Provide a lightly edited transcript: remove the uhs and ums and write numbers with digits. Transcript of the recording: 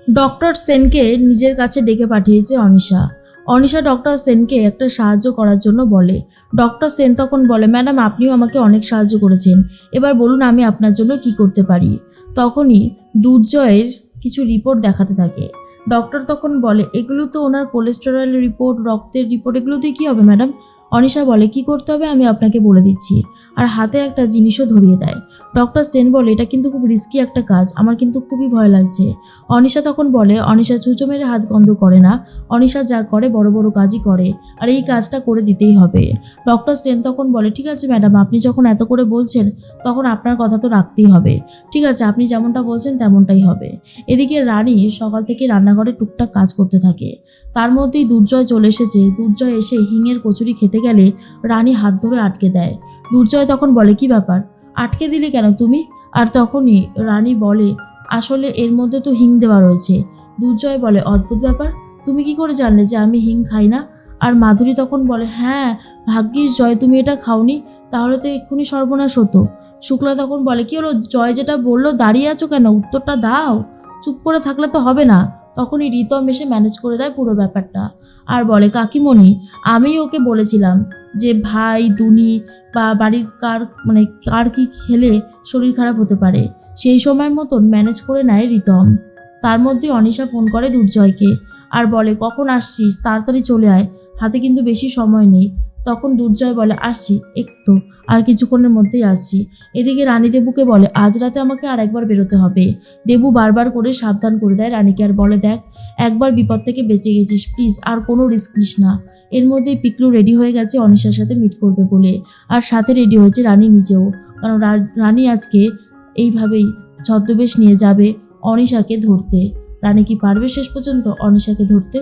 Doctor সেনকে নিজের কাছে ডেকে পাঠিয়েছে অনিশা। অনিশা ডক্টর সেনকে একটা সাহায্য করার জন্য বলে। ডক্টর সেন তখন বলে, ম্যাডাম আপনিও আমাকে অনেক সাহায্য করেছেন, এবার বলুন আমি আপনার জন্য কি করতে পারি। তখনই দুর্জয়ের কিছু রিপোর্ট দেখাতে থাকে। ডক্টর তখন বলে, এগুলো তো ওনার কোলেস্টেরল রিপোর্ট, রক্তের রিপোর্ট, এগুলোতে কি হবে ম্যাডাম? অনিশা বলে, কি করতে হবে আমি আপনাকে বলে দিচ্ছি, আর হাতে একটা জিনিসও ধরিয়ে দেয়। ডক্টর সেন বলে, এটা কিন্তু খুব রিস্কি একটা কাজ, আমার কিন্তু খুবই ভয় লাগছে। অনিশা তখন বলে, অনিশা ছুঁচো মেরে হাত বন্ধ করে না, অনিশা যা করে বড় বড় কাজই করে, আর এই কাজটা করে দিতেই হবে। ডক্টর সেন তখন বলে, ঠিক আছে ম্যাডাম, আপনি যখন এত করে বলছেন তখন আপনার কথা তো রাখতেই হবে, ঠিক আছে আপনি যেমনটা বলছেন তেমনটাই হবে। এদিকে রানী সকাল থেকে রান্নাঘরে টুকটাক কাজ করতে থাকে। তার মধ্যেই দুর্জয় চলে এসেছে। দুর্জয় এসে হিঙের কচুরি খেতে গেলে রানী হাত ধরে আটকে দেয়। দুর্জয় তখন বলে, কি ব্যাপার, আটকে দিলে কেন তুমি? আর তখনই রানী বলে, আসলে এর মধ্যে তো হিং দেওয়া রয়েছে। দুর্জয় বলে, অদ্ভুত ব্যাপার, তুমি কি করে জানলে যে আমি হিং খাই না? আর মাধুরী তখন বলে, হ্যাঁ ভাগ্যিস জয় তুমি এটা খাওনি, তাহলে তো এক্ষুনি সর্বনাশ হতো। শুক্লা তখন বলে, কি হলো, জয় যেটা বললো দাঁড়িয়ে আছো কেন, উত্তরটা দাও, চুপ করে থাকলে তো হবে না। তখনই রিতম এসে ম্যানেজ করে দেয় পুরো ব্যাপারটা, আর বলে, কাকিমণি আমি ওকে বলেছিলাম যে ভাই দুনি বা বাড়ির কার কি খেলে শরীর খারাপ হতে পারে, সেই সময়ের মতন ম্যানেজ করে নেয় রিতম। তার মধ্যে অনিশা ফোন করে দুর্জয়কে আর বলে, কখন আসছিস, তাড়াতাড়ি চলে আয়, হাতে কিন্তু বেশি সময় নেই। তখন দুর্জয় বলে, আসছি একটু, আর কিছুক্ষণের মধ্যেই আসছি। এদিকে রানী দেবুকে বলে, আজ রাতে আমাকে আর একবার বেরোতে হবে। দেবু বারবার করে সাবধান করে দেয় রানীকে, আর বলে, দেখ একবার বিপদ থেকে বেঁচে গেছিস, প্লিজ আর কোনো রিস্ক নিস না। এর মধ্যেই পিকলু রেডি হয়ে গেছে অনিশার সাথে মিট করবে বলে, আর সাথে রেডি হয়েছে রানী নিজেও, কারণ রানী আজকে এইভাবেই ছদ্মবেশ নিয়ে যাবে অনিশাকে ধরতে। রানী কি পারবে শেষ পর্যন্ত অনিশাকে ধরতে?